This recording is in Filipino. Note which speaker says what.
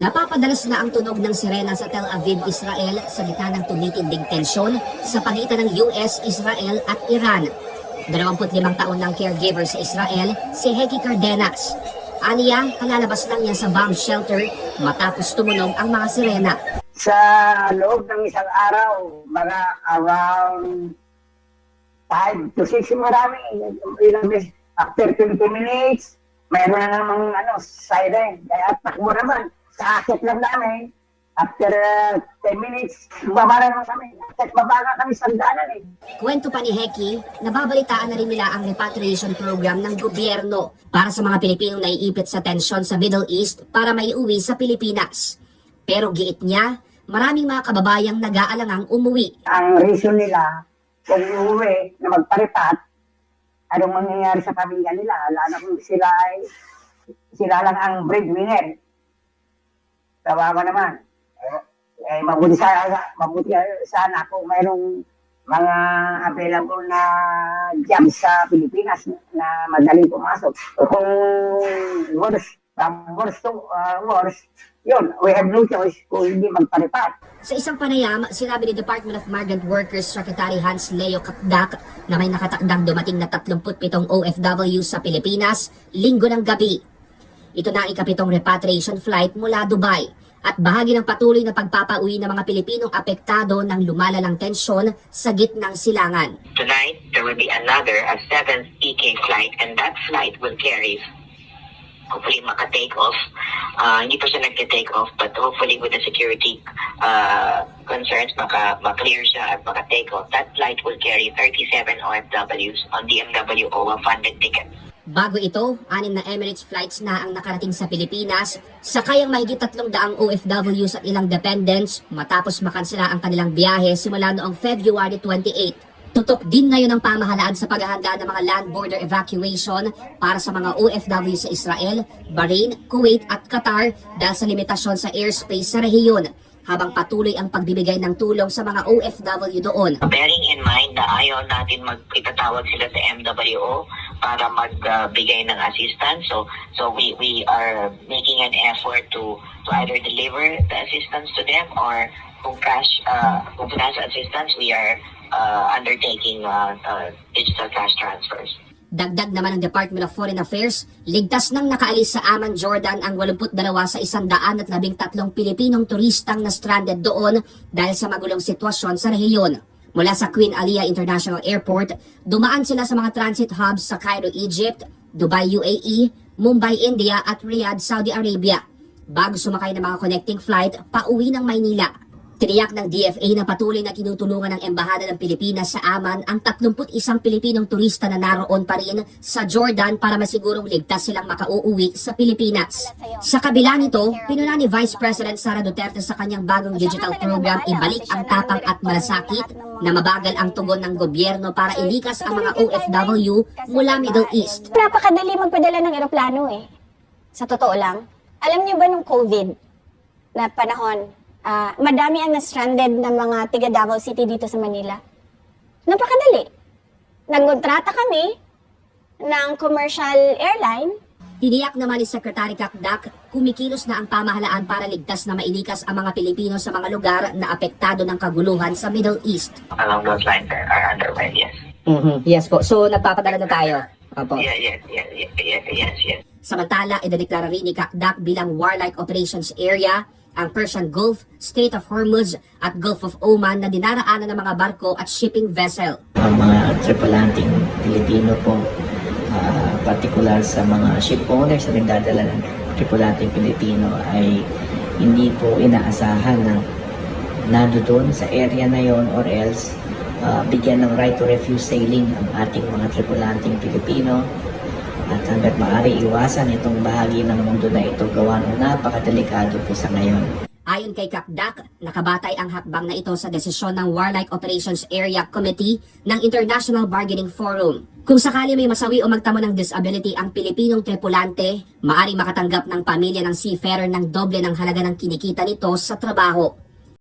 Speaker 1: Napapadalas na ang tunog ng sirena sa Tel Aviv, Israel sa gitna ng tumitinding tensyon sa pagitan ng US, Israel at Iran. 25 taon ng caregiver sa Israel, si Heki Cardenas. Aniya, kalalabas lang niya sa bomb shelter matapos tumunog ang mga sirena.
Speaker 2: Sa loob ng isang araw, mga around 5 to 6, marami. Ilang beses, after 20 minutes, mayroon na namang siren. Kaya takbo naman. Sa akit lang namin, after 10 minutes, baba na naman kami. At baba na kami sa danan
Speaker 1: Kwento pa ni Heki, nababalitaan na rin nila ang repatriation program ng gobyerno para sa mga Pilipinong naiipit sa tensyon sa Middle East para maiuwi sa Pilipinas. Pero giit niya, maraming mga kababayang nag-aalangang umuwi.
Speaker 2: Ang reason nila, kung uuwi na magparipat, anong mangyayari sa pamilya nila? Lalo kung sila lang ang breadwinner. Kawawa naman. Mabuti sana kung mayroong mga available na job sa Pilipinas na madaling pumasok. Kung worse, yun, we have no choice kung hindi magparipat.
Speaker 1: Sa isang panayam, sinabi ni Department of Migrant Workers Secretary Hans Leo Kakdak na may nakatakdang dumating na 37 OFW sa Pilipinas linggo ng gabi. Ito na ang ikapitong repatriation flight mula Dubai at bahagi ng patuloy na pagpapauwi ng mga Pilipinong apektado ng lumalalang tensyon sa gitnang silangan.
Speaker 3: Tonight, there will be another, a 7th PK flight, and that flight will carry, hopefully maka-take off. Hindi pa siya nag-take off, but hopefully with the security concerns, maka-clear siya at maka-take off. That flight will carry 37 OFWs on DMW OWA funded tickets.
Speaker 1: Bago ito, 6 na Emirates flights na ang nakarating sa Pilipinas, sakay ang mahigit 300 OFWs at ilang dependents matapos makansela ang kanilang biyahe simula noong February 28. Tutok din ngayon ang pamahalaan sa paghahanda ng mga land border evacuation para sa mga OFW sa Israel, Bahrain, Kuwait at Qatar dahil sa limitasyon sa airspace sa rehiyon, habang patuloy ang pagbibigay ng tulong sa mga OFW doon.
Speaker 3: Bearing in mind na ayaw natin itatawag sila sa MWO para magbigay ng assistance. So we are making an effort to either deliver the assistance to them or kung financial assistance, we are undertaking digital cash transfers.
Speaker 1: Dagdag naman ng Department of Foreign Affairs, ligtas nang nakaalis sa Amman, Jordan ang 82 sa 113 Pilipinong turistang na stranded doon dahil sa magulong sitwasyon sa rehiyon. Mula sa Queen Alia International Airport, dumaan sila sa mga transit hubs sa Cairo, Egypt, Dubai, UAE, Mumbai, India at Riyadh, Saudi Arabia, bago sumakay ng mga connecting flight pauwi ng Maynila. Tiniyak ng DFA na patuloy na tinutulungan ng Embahada ng Pilipinas sa Amman ang 31 Pilipinong turista na naroon pa rin sa Jordan para masigurong ligtas silang makauuwi sa Pilipinas. Sa kabila nito, pinuna ni Vice President Sara Duterte sa kanyang bagong digital program Ibalik ang Tapang at Malasakit na mabagal ang tugon ng gobyerno para ilikas ang mga OFW mula Middle East.
Speaker 4: Napakadali magpadala ng eroplano Sa totoo lang. Alam niyo ba nung COVID na panahon, madami ang na-stranded na mga tiga Davao City dito sa Manila. Napakadali. Nagkontrata kami ng commercial airline.
Speaker 1: Tiniyak naman ni Secretary Kakdak, kumikilos na ang pamahalaan para ligtas na mailikas ang mga Pilipino sa mga lugar na apektado ng kaguluhan sa Middle East.
Speaker 3: Along those lines are underway, yes.
Speaker 1: Yes po. So nagpapadala na tayo. Opo.
Speaker 3: Yes.
Speaker 1: Samantala, idedeklara rin ni Kakdak bilang warlike operations area ang Persian Gulf, Strait of Hormuz at Gulf of Oman na dinaraanan ng mga barko at shipping vessel.
Speaker 5: Ang mga tripulanting Pilipino po, particular sa mga ship owners na nagdadala ng tripulanting Pilipino ay hindi po inaasahan na nandoon sa area na yon or else bigyan ng right to refuse sailing ang ating mga tripulanting Pilipino. At hanggat maaari iwasan itong bahagi ng mundo na ito gawa ng napakadelikado po sa ngayon.
Speaker 1: Ayon kay Kakdak, nakabatay ang hakbang na ito sa desisyon ng Warlike Operations Area Committee ng International Bargaining Forum. Kung sakali may masawi o magtamo ng disability ang Pilipinong tripulante, maaaring makatanggap ng pamilya ng seafarer ng doble ng halaga ng kinikita nito sa trabaho.